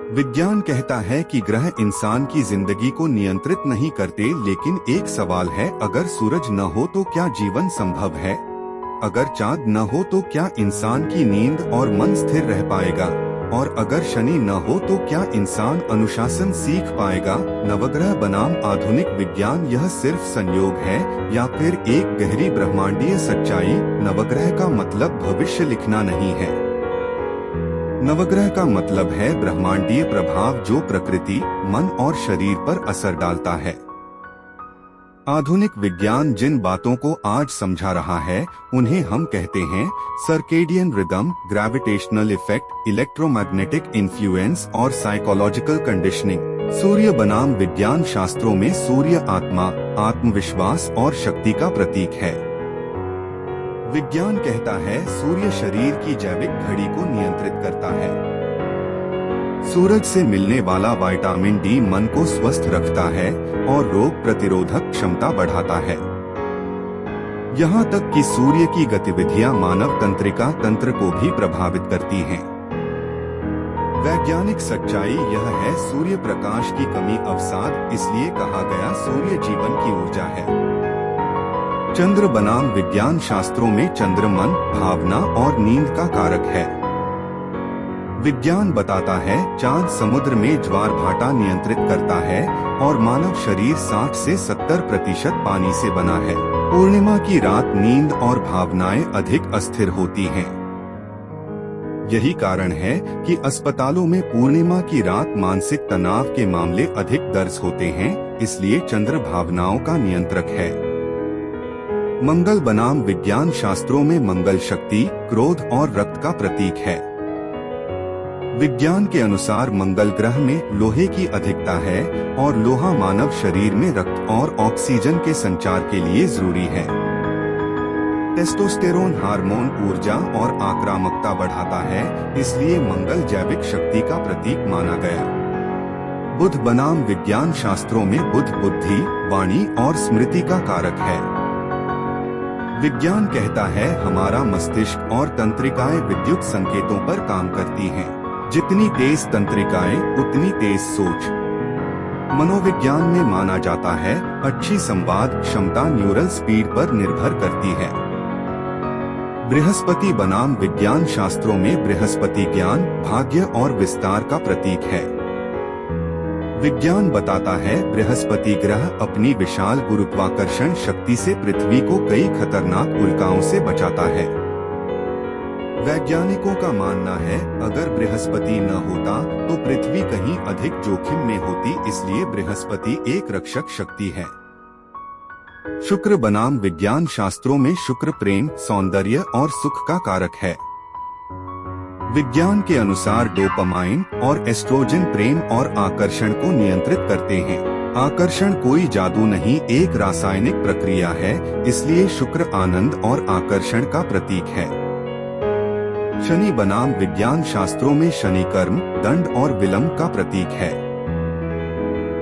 विज्ञान कहता है कि ग्रह इंसान की जिंदगी को नियंत्रित नहीं करते, लेकिन एक सवाल है, अगर सूरज न हो तो क्या जीवन संभव है? अगर चांद न हो तो क्या इंसान की नींद और मन स्थिर रह पाएगा? और अगर शनि न हो तो क्या इंसान अनुशासन सीख पाएगा? नवग्रह बनाम आधुनिक विज्ञान, यह सिर्फ संयोग है या फिर एक गहरी ब्रह्मांडीय सच्चाई? नवग्रह का मतलब भविष्य लिखना नहीं है। नवग्रह का मतलब है ब्रह्मांडीय प्रभाव जो प्रकृति, मन और शरीर पर असर डालता है। आधुनिक विज्ञान जिन बातों को आज समझा रहा है उन्हें हम कहते हैं circadian rhythm, gravitational effect, electromagnetic influence और साइकोलॉजिकल कंडीशनिंग। सूर्य बनाम विज्ञान शास्त्रों में सूर्य आत्मा, आत्मविश्वास और शक्ति का प्रतीक है। विज्ञान कहता है सूर्य शरीर की जैविक घड़ी को नियंत्रित करता है। सूरज से मिलने वाला विटामिन डी मन को स्वस्थ रखता है और रोग प्रतिरोधक क्षमता बढ़ाता है। यहाँ तक कि सूर्य की गतिविधियाँ मानव तंत्रिका तंत्र को भी प्रभावित करती हैं। वैज्ञानिक सच्चाई यह है, सूर्य प्रकाश की कमी अवसाद, इसलिए कहा गया सूर्य जीवन की ऊर्जा है। चंद्र बनाम विज्ञान शास्त्रों में चंद्र मन, भावना और नींद का कारक है। विज्ञान बताता है चांद समुद्र में ज्वार भाटा नियंत्रित करता है और मानव शरीर 60 से 70% पानी से बना है। पूर्णिमा की रात नींद और भावनाएं अधिक अस्थिर होती हैं। यही कारण है कि अस्पतालों में पूर्णिमा की रात मानसिक तनाव के मामले अधिक दर्ज होते हैं, इसलिए चंद्र भावनाओं का नियंत्रक है। मंगल बनाम विज्ञान शास्त्रों में मंगल शक्ति, क्रोध और रक्त का प्रतीक है। विज्ञान के अनुसार मंगल ग्रह में लोहे की अधिकता है और लोहा मानव शरीर में रक्त और ऑक्सीजन के संचार के लिए जरूरी है। टेस्टोस्टेरोन हार्मोन ऊर्जा और आक्रामकता बढ़ाता है, इसलिए मंगल जैविक शक्ति का प्रतीक माना गया। बुध बनाम विज्ञान शास्त्रों में बुध बुद्धि, वाणी और स्मृति का कारक है। विज्ञान कहता है हमारा मस्तिष्क और तंत्रिकाएं विद्युत संकेतों पर काम करती हैं। जितनी तेज तंत्रिकाएं उतनी तेज सोच। मनोविज्ञान में माना जाता है अच्छी संवाद क्षमता न्यूरल स्पीड पर निर्भर करती है। बृहस्पति बनाम विज्ञान शास्त्रों में बृहस्पति ज्ञान, भाग्य और विस्तार का प्रतीक है। विज्ञान बताता है बृहस्पति ग्रह अपनी विशाल गुरुत्वाकर्षण शक्ति से पृथ्वी को कई खतरनाक उल्काओं से बचाता है। वैज्ञानिकों का मानना है अगर बृहस्पति न होता तो पृथ्वी कहीं अधिक जोखिम में होती, इसलिए बृहस्पति एक रक्षक शक्ति है। शुक्र बनाम विज्ञान शास्त्रों में शुक्र प्रेम, सौंदर्य और सुख का कारक है। विज्ञान के अनुसार डोपामाइन और एस्ट्रोजन प्रेम और आकर्षण को नियंत्रित करते हैं। आकर्षण कोई जादू नहीं, एक रासायनिक प्रक्रिया है, इसलिए शुक्र आनंद और आकर्षण का प्रतीक है। शनि बनाम विज्ञान शास्त्रों में शनि कर्म, दंड और विलंब का प्रतीक है।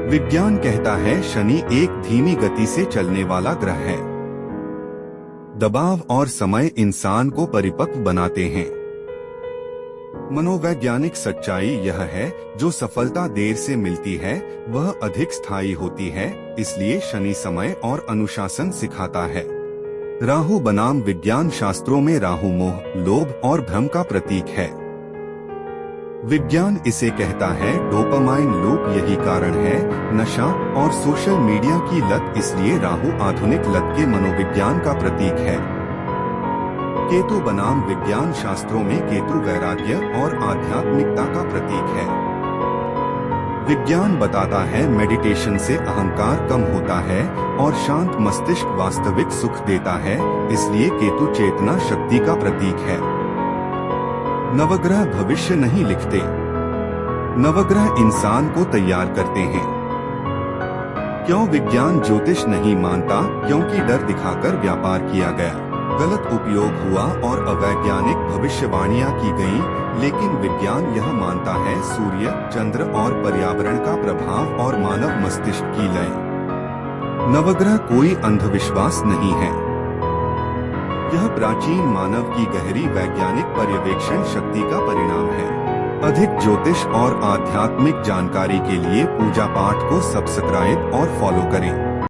विज्ञान कहता है शनि एक धीमी गति से चलने वाला ग्रह है। दबाव और समय इंसान को परिपक्व बनाते हैं। मनोवैज्ञानिक सच्चाई यह है, जो सफलता देर से मिलती है वह अधिक स्थायी होती है, इसलिए शनि समय और अनुशासन सिखाता है। राहु बनाम विज्ञान शास्त्रों में राहु मोह, लोभ और भ्रम का प्रतीक है। विज्ञान इसे कहता है डोपामाइन लूप, यही कारण है नशा और सोशल मीडिया की लत, इसलिए राहु आधुनिक लत के मनोविज्ञान का प्रतीक है। केतु बनाम विज्ञान शास्त्रों में केतु वैराग्य और आध्यात्मिकता का प्रतीक है। विज्ञान बताता है मेडिटेशन से अहंकार कम होता है और शांत मस्तिष्क वास्तविक सुख देता है, इसलिए केतु चेतना शक्ति का प्रतीक है। नवग्रह भविष्य नहीं लिखते, नवग्रह इंसान को तैयार करते हैं। क्यों विज्ञान ज्योतिष नहीं मानता? क्योंकि डर दिखाकर व्यापार किया गया, गलत उपयोग हुआ और अवैज्ञानिक भविष्यवाणियां की गईं, लेकिन विज्ञान यह मानता है सूर्य, चंद्र और पर्यावरण का प्रभाव और मानव मस्तिष्क की लय। नवग्रह कोई अंधविश्वास नहीं है, यह प्राचीन मानव की गहरी वैज्ञानिक पर्यवेक्षण शक्ति का परिणाम है। अधिक ज्योतिष और आध्यात्मिक जानकारी के लिए पूजा पाठ को सब्सक्राइब और फॉलो करें।